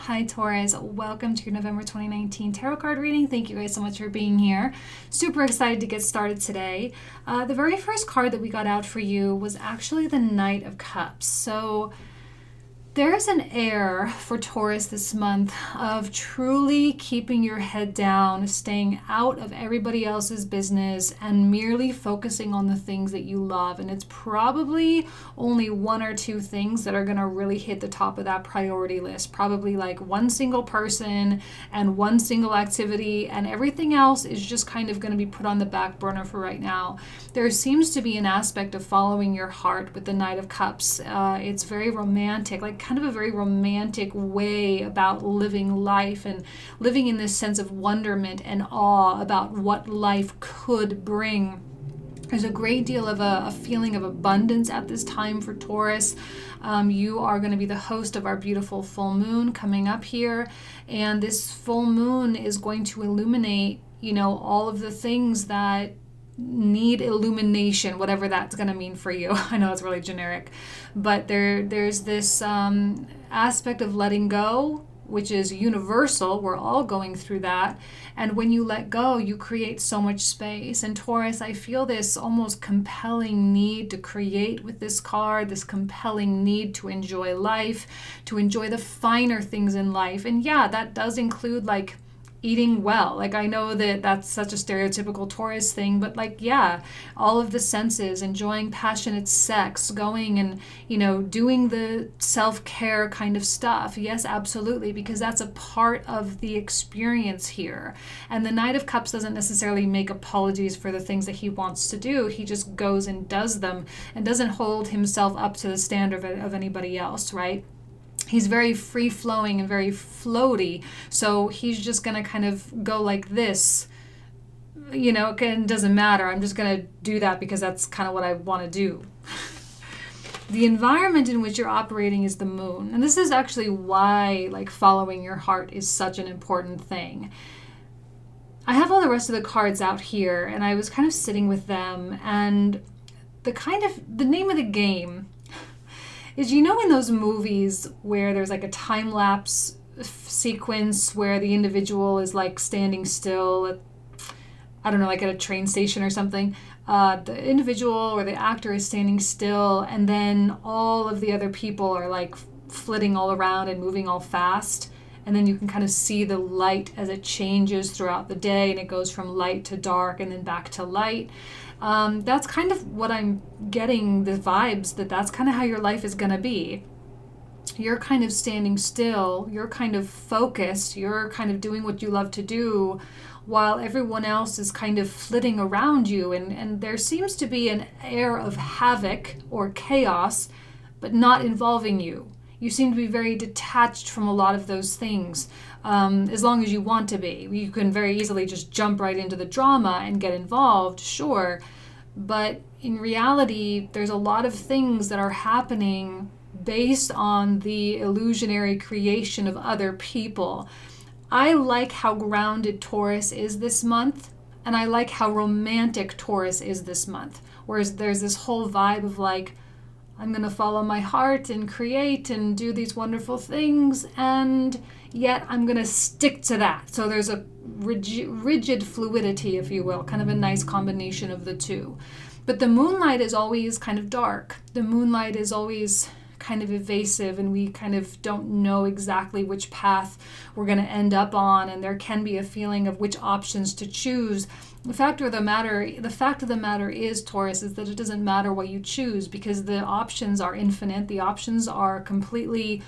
Hi Taurus, welcome to your November 2019 tarot card reading. Thank you guys so much for being here. Super excited to get started today. The very first card that we got out for you was actually the Knight of Cups. So there's an air for Taurus this month of truly keeping your head down, staying out of everybody else's business, and merely focusing on the things that you love. And it's probably only one or two things that are going to really hit the top of that priority list. Probably like one single person and one single activity, and everything else is just kind of going to be put on the back burner for right now. There seems to be an aspect of following your heart with the Knight of Cups. It's very romantic, like kind of a very romantic way about living life and living in this sense of wonderment and awe about what life could bring. There's a great deal of a feeling of abundance at this time for Taurus. You are going to be the host of our beautiful full moon coming up here, and this full moon is going to illuminate, all of the things that need illumination, whatever that's going to mean for you. I know it's really generic, but there's this aspect of letting go, which is universal. We're all going through that. And when you let go, you create so much space. And Taurus, I feel this almost compelling need to create with this card, this compelling need to enjoy life, to enjoy the finer things in life. And yeah, that does include like eating well. Like, I know that that's such a stereotypical Taurus thing, but like, yeah, all of the senses, enjoying passionate sex, going and, doing the self-care kind of stuff. Yes, absolutely, because that's a part of the experience here. And the Knight of Cups doesn't necessarily make apologies for the things that he wants to do. He just goes and does them and doesn't hold himself up to the standard of anybody else, right? He's very free-flowing and very floaty, so he's just going to kind of go like this, it doesn't matter. I'm just going to do that because that's kind of what I want to do. The environment in which you're operating is the moon, and this is actually why following your heart is such an important thing. I have all the rest of the cards out here, and I was kind of sitting with them, and the name of the game is, in those movies where there's like a time-lapse sequence where the individual is like standing still at, I don't know, like at a train station or something. The individual or the actor is standing still, and then all of the other people are like flitting all around and moving all fast. And then you can kind of see the light as it changes throughout the day, and it goes from light to dark and then back to light. That's kind of what I'm getting, the vibes that's kind of how your life is going to be. You're kind of standing still, you're kind of focused, you're kind of doing what you love to do, while everyone else is kind of flitting around you. And there seems to be an air of havoc or chaos, but not involving you. You seem to be very detached from a lot of those things, as long as you want to be. You can very easily just jump right into the drama and get involved, sure. But in reality, there's a lot of things that are happening based on the illusionary creation of other people. I like how grounded Taurus is this month, and I like how romantic Taurus is this month. Whereas there's this whole vibe of like, I'm going to follow my heart and create and do these wonderful things, and yet I'm going to stick to that. So there's a rigid fluidity, if you will, kind of a nice combination of the two. But the moonlight is always kind of dark. The moonlight is always kind of evasive, and we kind of don't know exactly which path we're going to end up on, and there can be a feeling of which options to choose. The fact of the matter is, Taurus, is that it doesn't matter what you choose, because the options are infinite. The options are completely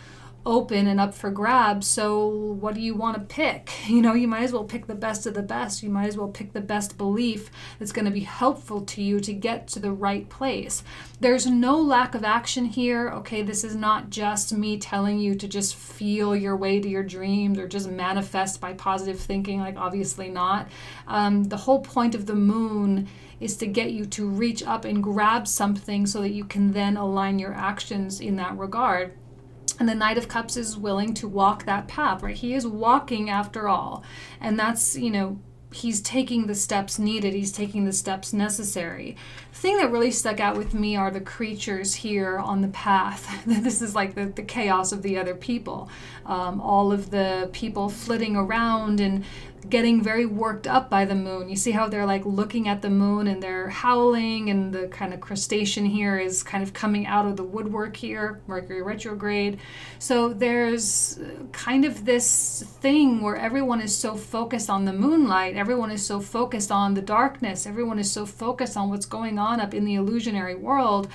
open and up for grabs. So what do you want to pick? You might as well pick the best of the best. You might as well pick the best belief that's going to be helpful to you to get to the right place. There's no lack of action here. Okay, this is not just me telling you to just feel your way to your dreams or just manifest by positive thinking. Obviously not. The whole point of the moon is to get you to reach up and grab something so that you can then align your actions in that regard. And the Knight of Cups is willing to walk that path, right? He is walking after all. And that's, he's taking the steps needed. He's taking the steps necessary. The thing that really stuck out with me are the creatures here on the path. This is like the chaos of the other people. All of the people flitting around and getting very worked up by the moon. You see how they're like looking at the moon and they're howling, and the kind of crustacean here is kind of coming out of the woodwork here, Mercury retrograde. So there's kind of this thing where everyone is so focused on the moonlight, everyone is so focused on the darkness, everyone is so focused on what's going on up in the illusionary world.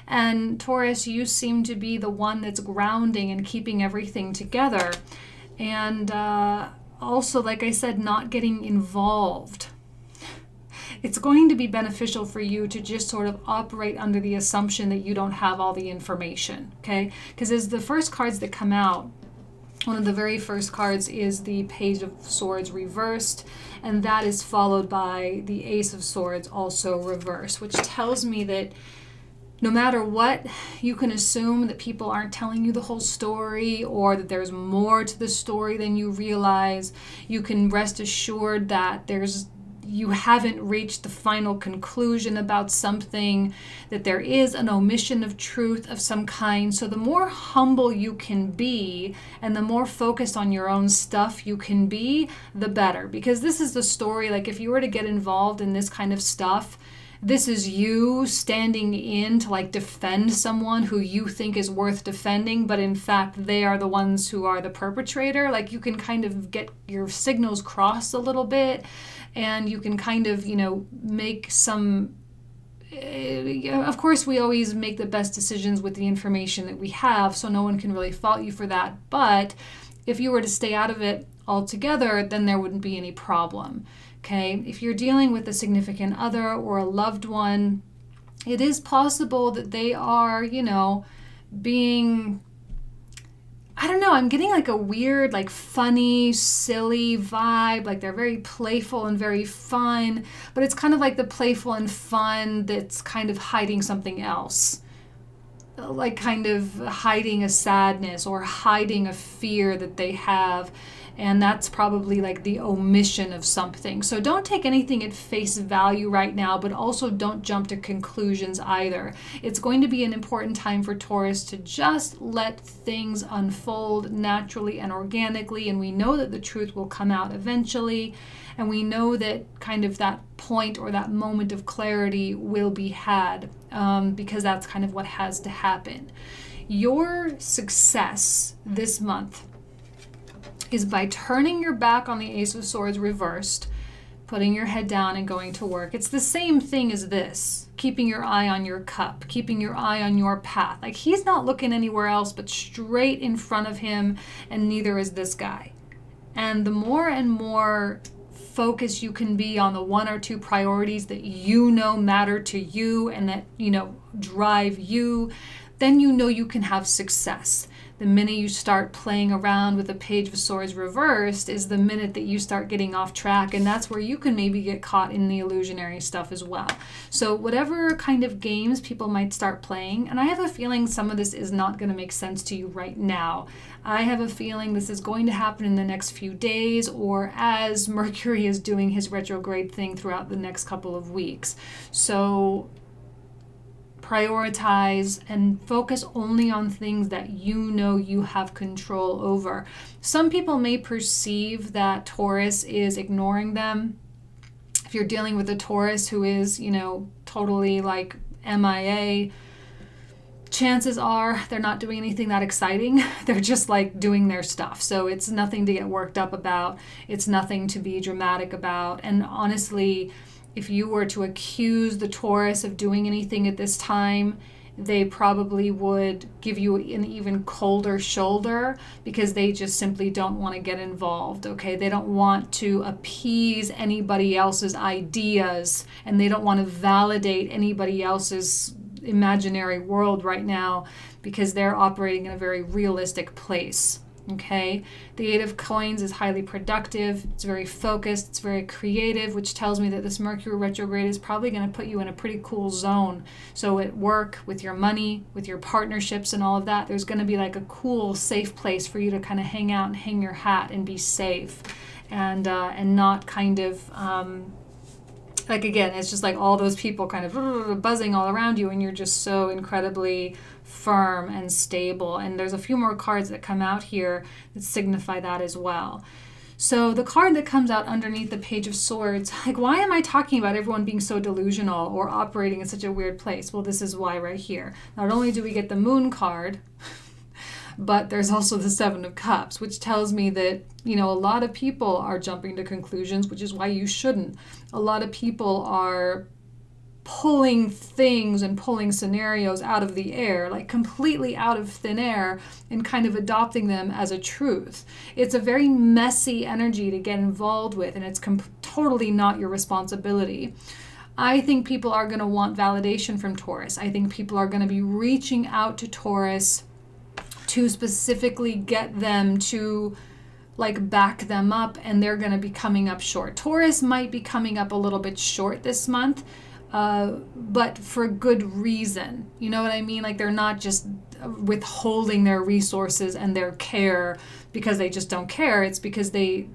And Taurus, you seem to be the one that's grounding and keeping everything together. And also, like I said, not getting involved. It's going to be beneficial for you to just sort of operate under the assumption that you don't have all the information, okay? Because as the first cards that come out, one of the very first cards is the Page of Swords reversed, and that is followed by the Ace of Swords also reversed, which tells me that no matter what, you can assume that people aren't telling you the whole story, or that there's more to the story than you realize. You can rest assured that you haven't reached the final conclusion about something, that there is an omission of truth of some kind. So the more humble you can be and the more focused on your own stuff you can be, the better. Because this is the story, like if you were to get involved in this kind of stuff, this is you standing in to like defend someone who you think is worth defending, but in fact they are the ones who are the perpetrator. Like you can kind of get your signals crossed a little bit, and you can kind of, make some, of course we always make the best decisions with the information that we have, so no one can really fault you for that. But if you were to stay out of it altogether, then there wouldn't be any problem. Okay, if you're dealing with a significant other or a loved one, it is possible that they are, being, I don't know, I'm getting like a weird, like funny, silly vibe. Like they're very playful and very fun, but it's kind of like the playful and fun that's kind of hiding something else. Like kind of hiding a sadness or hiding a fear that they have. And that's probably like the omission of something. So don't take anything at face value right now, but also don't jump to conclusions either. It's going to be an important time for Taurus to just let things unfold naturally and organically. And we know that the truth will come out eventually. And we know that kind of that point or that moment of clarity will be had, because that's kind of what has to happen. Your success this month is by turning your back on the Ace of Swords reversed, putting your head down and going to work. It's the same thing as this, keeping your eye on your cup, keeping your eye on your path. Like he's not looking anywhere else but straight in front of him, and neither is this guy. And the more and more focused you can be on the one or two priorities that matter to you and that, drive you, then you can have success. The minute you start playing around with the Page of Swords reversed is the minute that you start getting off track, and that's where you can maybe get caught in the illusionary stuff as well. So whatever kind of games people might start playing, and I have a feeling some of this is not going to make sense to you right now. I have a feeling this is going to happen in the next few days, or as Mercury is doing his retrograde thing throughout the next couple of weeks. So prioritize and focus only on things that you have control over. Some people may perceive that Taurus is ignoring them. If you're dealing with a Taurus who is, totally like MIA, chances are they're not doing anything that exciting. They're just like doing their stuff. So it's nothing to get worked up about. It's nothing to be dramatic about. And honestly, if you were to accuse the Taurus of doing anything at this time, they probably would give you an even colder shoulder, because they just simply don't want to get involved, okay? They don't want to appease anybody else's ideas, and they don't want to validate anybody else's imaginary world right now, because they're operating in a very realistic place. Okay, the Eight of Coins is highly productive. It's very focused. It's very creative, which tells me that this Mercury retrograde is probably going to put you in a pretty cool zone. So at work, with your money, with your partnerships and all of that, there's going to be like a cool, safe place for you to kind of hang out and hang your hat and be safe. and not kind of like, again, it's just like all those people kind of buzzing all around you, and you're just so incredibly firm and stable. And there's a few more cards that come out here that signify that as well. So the card that comes out underneath the Page of Swords, like, why am I talking about everyone being so delusional or operating in such a weird place? Well, this is why right here. Not only do we get the Moon card, but there's also the Seven of Cups, which tells me that, a lot of people are jumping to conclusions, which is why you shouldn't. A lot of people are pulling things and pulling scenarios out of the air, like completely out of thin air, and kind of adopting them as a truth. It's a very messy energy to get involved with, and it's totally not your responsibility. I think people are going to want validation from Taurus. I think people are going to be reaching out to Taurus to specifically get them to back them up, and they're going to be coming up short. Taurus might be coming up a little bit short this month, but for good reason. You know what I mean? Like, they're not just withholding their resources and their care because they just don't care. It's because they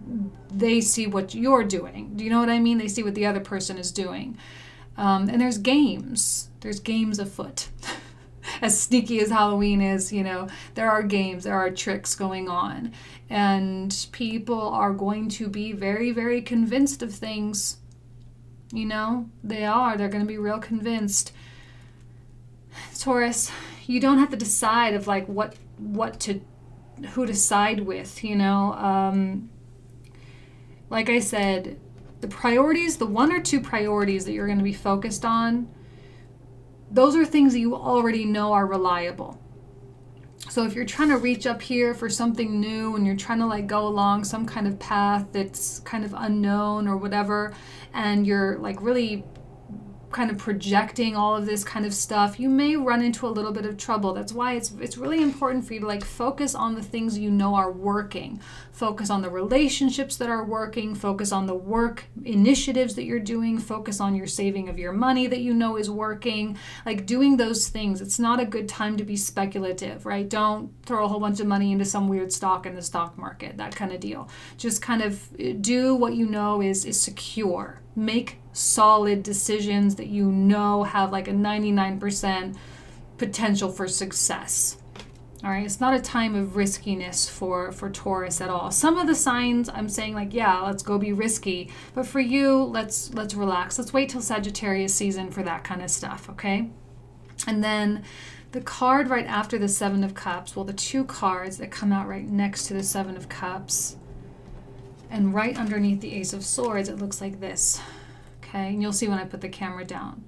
see what you're doing. Do you know what I mean? They see what the other person is doing. And there's games. There's games afoot. As sneaky as Halloween is, there are games, there are tricks going on. And people are going to be very, very convinced of things. They're going to be real convinced. Taurus, you don't have to decide of who to side with, Like I said, the priorities, the one or two priorities that you're going to be focused on, those are things that you already know are reliable. So if you're trying to reach up here for something new and you're trying to go along some kind of path that's kind of unknown or whatever, and you're really kind of projecting all of this kind of stuff, you may run into a little bit of trouble. That's why it's really important for you to focus on the things you know are working. Focus on the relationships that are working. Focus on the work initiatives that you're doing. Focus on your saving of your money that you know is working. Doing those things. It's not a good time to be speculative, right? Don't throw a whole bunch of money into some weird stock in the stock market, that kind of deal. Just kind of do what you know is secure. Make solid decisions that you know have a 99% potential for success. All right, it's not a time of riskiness for Taurus at all. Some of the signs I'm saying yeah, let's go be risky, but for you, let's relax. Let's wait till Sagittarius season for that kind of stuff, okay? And then the card right after the Seven of Cups, well, the two cards that come out right next to the Seven of Cups, and right underneath the Ace of Swords, it looks like this. Okay, and you'll see when I put the camera down.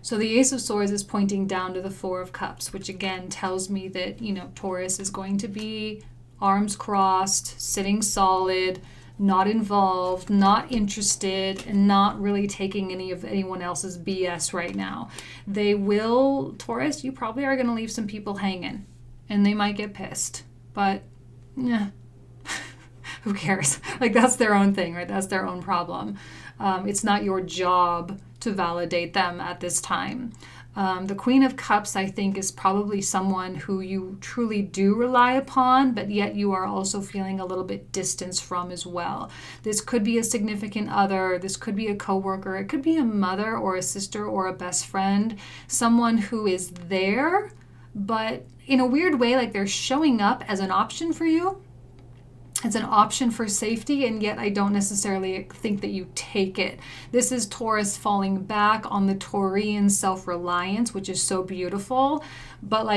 So the Ace of Swords is pointing down to the Four of Cups, which again tells me that, Taurus is going to be arms crossed, sitting solid, not involved, not interested, and not really taking any of anyone else's BS right now. They will, Taurus, you probably are going to leave some people hanging, and they might get pissed, but yeah. Who cares? That's their own thing, right? That's their own problem. It's not your job to validate them at this time. The Queen of Cups, I think, is probably someone who you truly do rely upon, but yet you are also feeling a little bit distanced from as well. This could be a significant other. This could be a coworker. It could be a mother or a sister or a best friend. Someone who is there, but in a weird way, they're showing up as an option for you. It's an option for safety, and yet I don't necessarily think that you take it. This is Taurus falling back on the Taurian self-reliance, which is so beautiful. But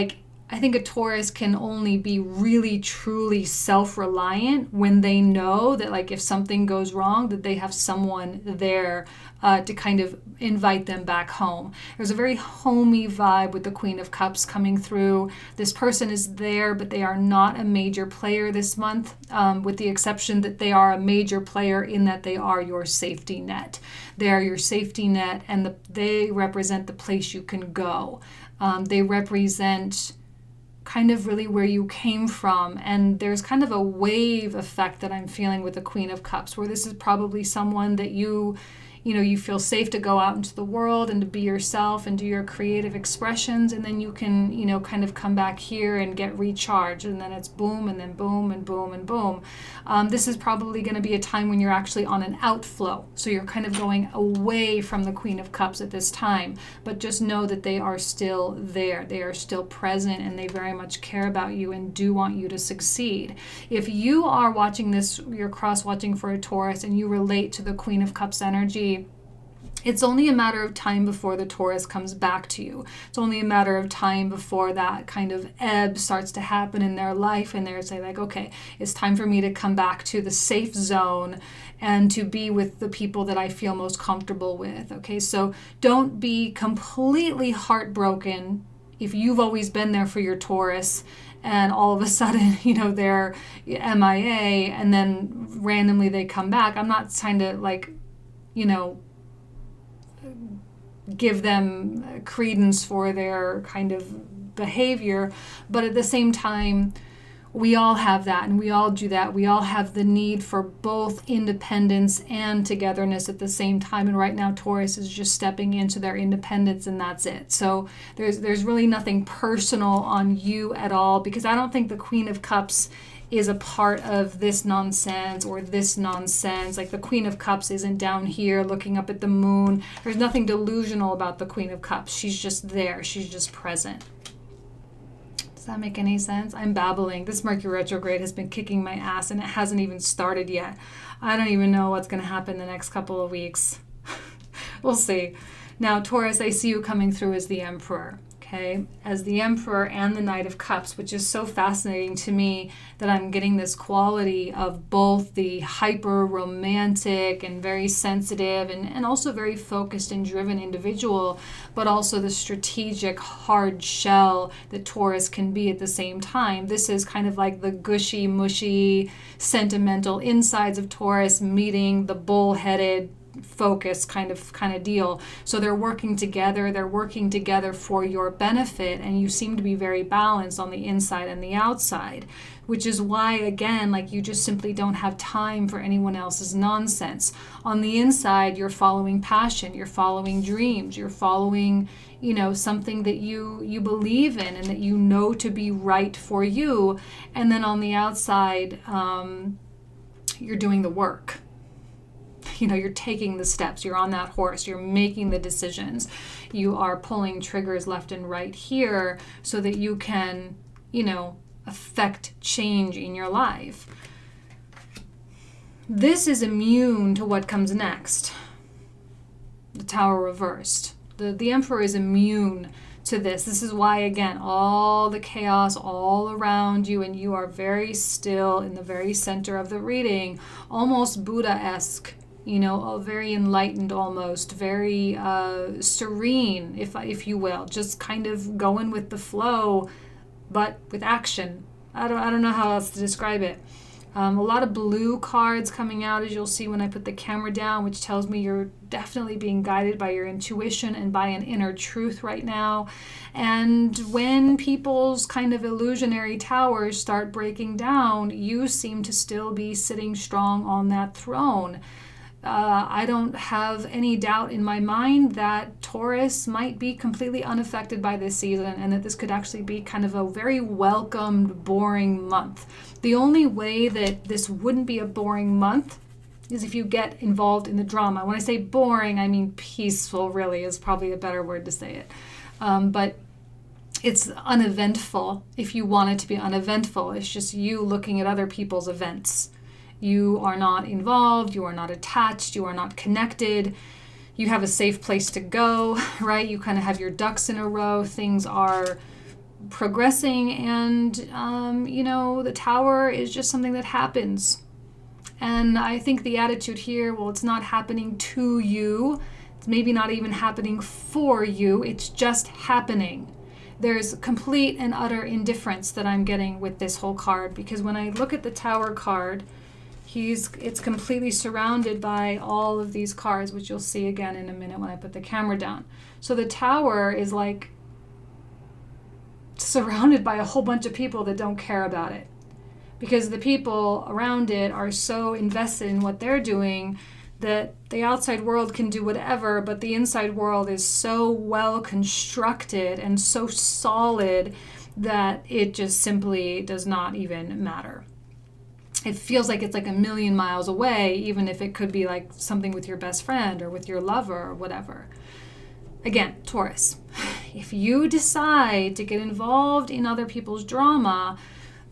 I think a Taurus can only be really, truly self-reliant when they know that if something goes wrong, that they have someone there to kind of invite them back home. There's a very homey vibe with the Queen of Cups coming through. This person is there, but they are not a major player this month, with the exception that they are a major player in that they are your safety net. They are your safety net, and they represent the place you can go. They represent kind of really where you came from, and there's kind of a wave effect that I'm feeling with the Queen of Cups, where this is probably someone that you you feel safe to go out into the world and to be yourself and do your creative expressions, and then you can, kind of come back here and get recharged, and then it's boom and then boom and boom and boom. This is probably going to be a time when you're actually on an outflow, so you're kind of going away from the Queen of Cups at this time, but just know that they are still there. They are still present, and they very much care about you and do want you to succeed. If you are watching this, you're cross-watching for a Taurus, and you relate to the Queen of Cups energy, it's only a matter of time before the Taurus comes back to you. It's only a matter of time before that kind of ebb starts to happen in their life, and they're saying like, okay, it's time for me to come back to the safe zone and to be with the people that I feel most comfortable with. Okay, so don't be completely heartbroken if you've always been there for your Taurus and all of a sudden, they're MIA and then randomly they come back. I'm not trying to give them credence for their kind of behavior, but at the same time, we all have that, and we all do that. We all have the need for both independence and togetherness at the same time. And right now, Taurus is just stepping into their independence, and that's it. So there's really nothing personal on you at all, because I don't think the Queen of Cups is a part of this nonsense or this nonsense. Like the Queen of Cups isn't down here looking up at the moon. There's nothing delusional about the Queen of Cups. She's just there. She's just present. Does that make any sense? I'm babbling. This Mercury retrograde has been kicking my ass, and it hasn't even started yet. I don't even know what's going to happen the next couple of weeks. We'll see. Now, Taurus, I see you coming through as the Emperor. Okay, as the Emperor and the Knight of Cups, which is so fascinating to me that I'm getting this quality of both the hyper romantic and very sensitive and also very focused and driven individual, but also the strategic hard shell that Taurus can be at the same time. This is kind of like the gushy, mushy, sentimental insides of Taurus meeting the bull-headed focus kind of deal. So they're working together for your benefit, and you seem to be very balanced on the inside and the outside, which is why, again, like, you just simply don't have time for anyone else's nonsense. On the inside, you're following passion, you're following dreams, you're following something that you believe in and that you know to be right for you, and then on the outside, you're doing the work. You're taking the steps, you're on that horse, you're making the decisions, you are pulling triggers left and right here so that you can, affect change in your life. This is immune to what comes next. The Tower reversed. The Emperor is immune to this. This is why, again, all the chaos all around you, and you are very still in the very center of the reading, almost Buddha-esque. Very enlightened, almost very serene, if you will, just kind of going with the flow, but with action. I don't know how else to describe it. A lot of blue cards coming out, as you'll see when I put the camera down, which tells me you're definitely being guided by your intuition and by an inner truth right now. And when people's kind of illusionary towers start breaking down, you seem to still be sitting strong on that throne. I don't have any doubt in my mind that Taurus might be completely unaffected by this season, and that this could actually be kind of a very welcomed, boring month. The only way that this wouldn't be a boring month is if you get involved in the drama. When I say boring, I mean peaceful, really, is probably a better word to say it. But it's uneventful if you want it to be uneventful. It's just you looking at other people's events. You are not involved, you are not attached, you are not connected, you have a safe place to go, right? You kind of have your ducks in a row, things are progressing, and, the Tower is just something that happens. And I think the attitude here, well, it's not happening to you, it's maybe not even happening for you, it's just happening. There's complete and utter indifference that I'm getting with this whole card, because when I look at the Tower card, it's completely surrounded by all of these cards, which you'll see again in a minute when I put the camera down. So the Tower is like surrounded by a whole bunch of people that don't care about it, because the people around it are so invested in what they're doing that the outside world can do whatever, but the inside world is so well constructed and so solid that it just simply does not even matter. It feels like it's like a million miles away, even if it could be like something with your best friend or with your lover or whatever. Again, Taurus, if you decide to get involved in other people's drama,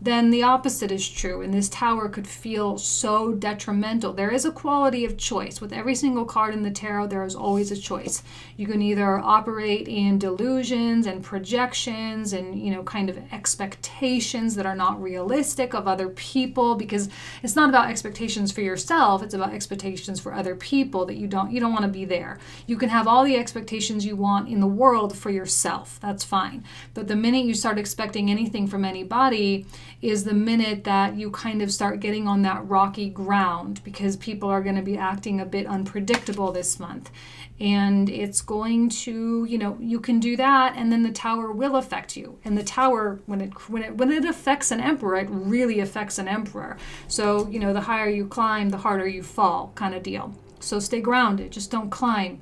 then the opposite is true, and this tower could feel so detrimental. There is a quality of choice. With every single card in the tarot, there is always a choice. You can either operate in delusions and projections and, kind of expectations that are not realistic of other people, because it's not about expectations for yourself, it's about expectations for other people that you don't want to be there. You can have all the expectations you want in the world for yourself. That's fine. But the minute you start expecting anything from anybody is the minute that you kind of start getting on that rocky ground, because people are going to be acting a bit unpredictable this month. And it's going to, you can do that, and then the tower will affect you. And the tower, when it affects an emperor, it really affects an emperor. So, the higher you climb, the harder you fall, kind of deal. So stay grounded. Just don't climb,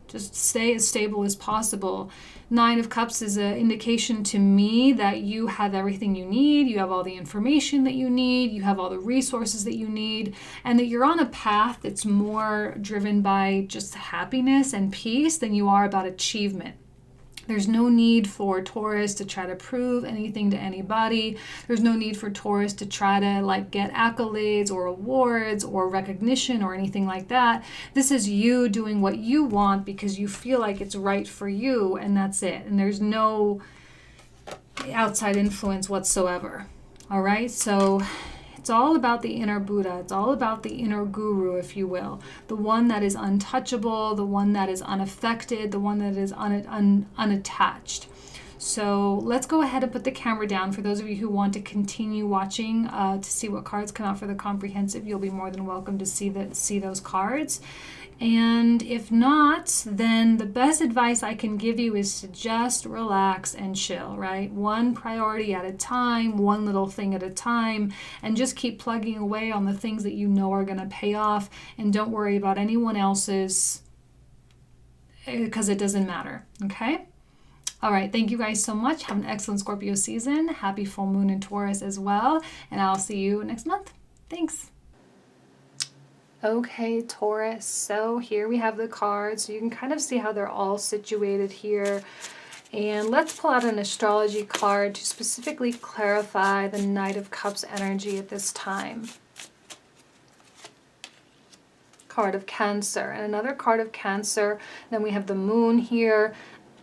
Just stay as stable as possible. 9 of Cups is an indication to me that you have everything you need. You have all the information that you need. You have all the resources that you need. And that you're on a path that's more driven by just happiness and peace than you are about achievement. There's no need for Taurus to try to prove anything to anybody. There's no need for Taurus to try to get accolades or awards or recognition or anything like that. This is you doing what you want because you feel like it's right for you, and that's it. And there's no outside influence whatsoever. All right? So it's all about the inner Buddha. It's all about the inner guru, if you will. The one that is untouchable, the one that is unaffected, the one that is unattached. So let's go ahead and put the camera down. For those of you who want to continue watching to see what cards come out for the comprehensive, you'll be more than welcome to see those cards. And if not, then the best advice I can give you is to just relax and chill, right? One priority at a time, one little thing at a time, and just keep plugging away on the things that you know are going to pay off, and don't worry about anyone else's, because it doesn't matter, okay? All right, thank you guys so much. Have an excellent Scorpio season. Happy full moon in Taurus as well, and I'll see you next month. Thanks. Okay, Taurus, so here we have the cards. So you can kind of see how they're all situated here. And let's pull out an astrology card to specifically clarify the Knight of Cups energy at this time. Card of Cancer, and another card of Cancer. Then we have the moon here.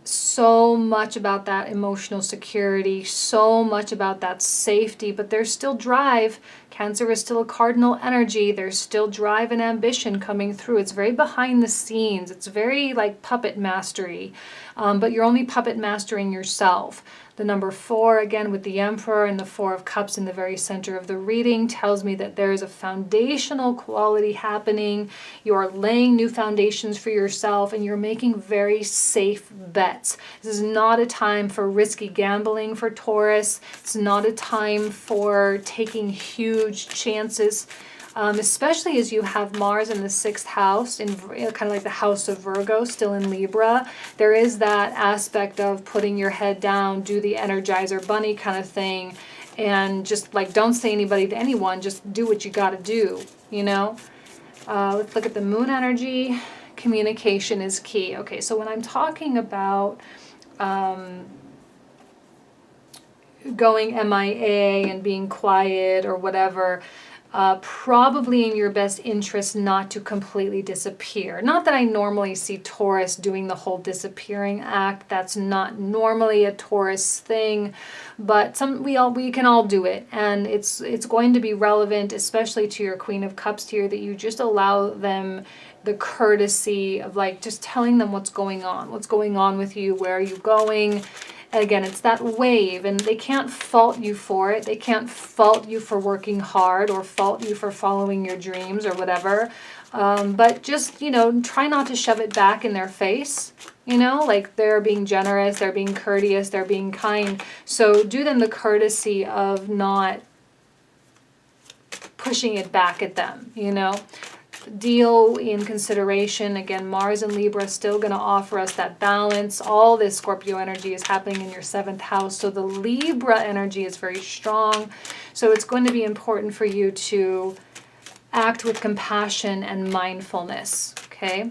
So much about that emotional security, so much about that safety, but there's still drive. Cancer is still a cardinal energy. There's still drive and ambition coming through. It's very behind the scenes. It's very like puppet mastery, but you're only puppet mastering yourself. The number 4, again with the Emperor and the 4 of Cups in the very center of the reading, tells me that there is a foundational quality happening. You are laying new foundations for yourself, and you're making very safe bets. This is not a time for risky gambling for Taurus. It's not a time for taking huge chances. Especially as you have Mars in the 6th house, in kind of like the house of Virgo, still in Libra. There is that aspect of putting your head down, do the Energizer Bunny kind of thing, and just don't say anybody to anyone, just do what you got to do, Let's look at the moon energy. Communication is key. Okay, so when I'm talking about going MIA and being quiet or whatever, probably in your best interest not to completely disappear. Not that I normally see Taurus doing the whole disappearing act. That's not normally a Taurus thing, but we can all do it, and it's going to be relevant, especially to your Queen of Cups here, that you just allow them the courtesy of just telling them what's going on with you, where are you going. And again, it's that wave, and they can't fault you for it. They can't fault you for working hard or fault you for following your dreams or whatever. But just, try not to shove it back in their face. They're being generous, they're being courteous, they're being kind. So do them the courtesy of not pushing it back at them, deal in consideration. Again, Mars and Libra is still going to offer us that balance. All this Scorpio energy is happening in your 7th house. So the Libra energy is very strong. So it's going to be important for you to act with compassion and mindfulness. Okay.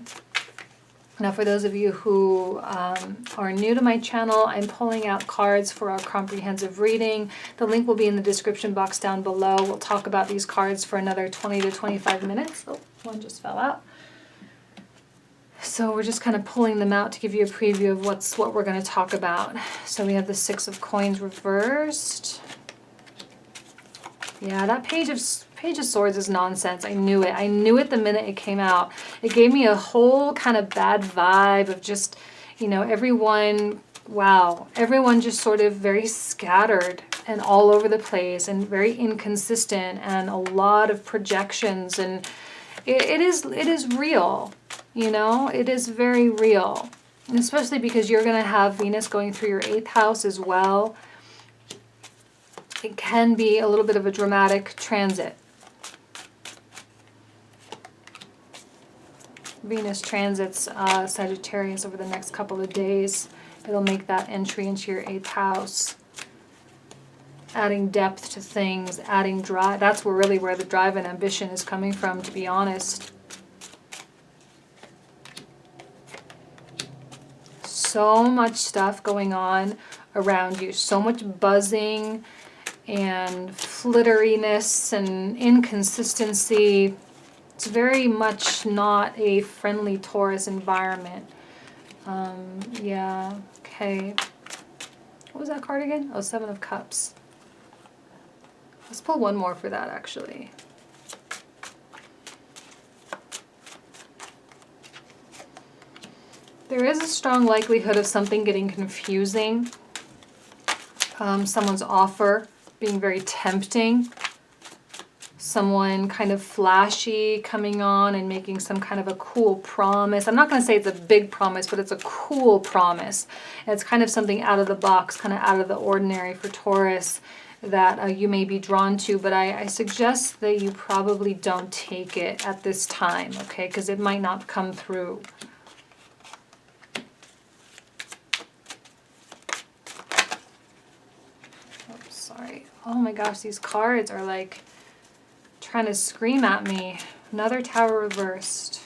Now, for those of you who are new to my channel, I'm pulling out cards for our comprehensive reading. The link will be in the description box down below. We'll talk about these cards for another 20 to 25 minutes. Oh, one just fell out. So we're just kind of pulling them out to give you a preview of what we're going to talk about. So we have the 6 of Coins reversed. Yeah, that Page of Swords is nonsense. I knew it. I knew it the minute it came out. It gave me a whole kind of bad vibe of just, you know, everyone just sort of very scattered and all over the place and very inconsistent and a lot of projections. And it is real, you know, it is very real. And especially because you're going to have Venus going through your 8th house as well. It can be a little bit of a dramatic transit. Venus transits Sagittarius over the next couple of days. It'll make that entry into your 8th house. Adding depth to things, adding drive. That's where the drive and ambition is coming from, to be honest. So much stuff going on around you. So much buzzing and flitteriness and inconsistency. It's very much not a friendly Taurus environment. Yeah, okay. What was that card again? Oh, 7 of Cups. Let's pull one more for that, actually. There is a strong likelihood of something getting confusing. Someone's offer being very tempting. Someone kind of flashy coming on and making some kind of a cool promise. I'm not going to say it's a big promise, but it's a cool promise. And it's kind of something out of the box, kind of out of the ordinary for Taurus that you may be drawn to. But I suggest that you probably don't take it at this time, okay? Because it might not come through. Oh my gosh, these cards are like trying to scream at me. Another Tower reversed.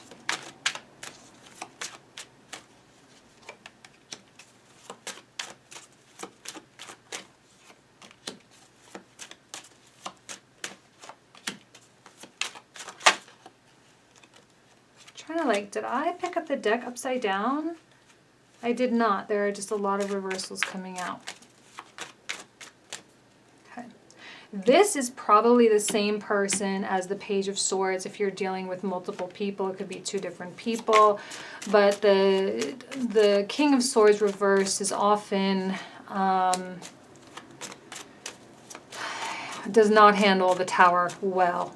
Trying to like, did I pick up the deck upside down? I did not. There are just a lot of reversals coming out. This is probably the same person as the Page of Swords. If you're dealing with multiple people, it could be 2 different people. But the King of Swords reversed is often does not handle the Tower well.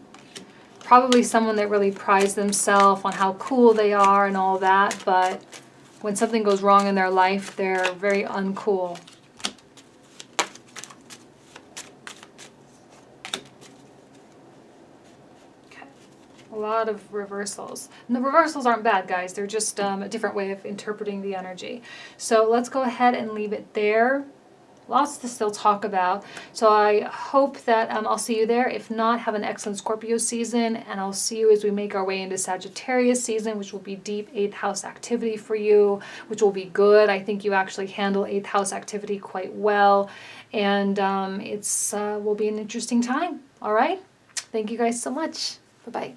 Probably someone that really prides themselves on how cool they are and all that. But when something goes wrong in their life, they're very uncool. A lot of reversals. And the reversals aren't bad, guys. They're just a different way of interpreting the energy. So let's go ahead and leave it there. Lots to still talk about. So I hope that I'll see you there. If not, have an excellent Scorpio season. And I'll see you as we make our way into Sagittarius season, which will be deep 8th house activity for you, which will be good. I think you actually handle 8th house activity quite well. And it's will be an interesting time. All right? Thank you guys so much. Bye-bye.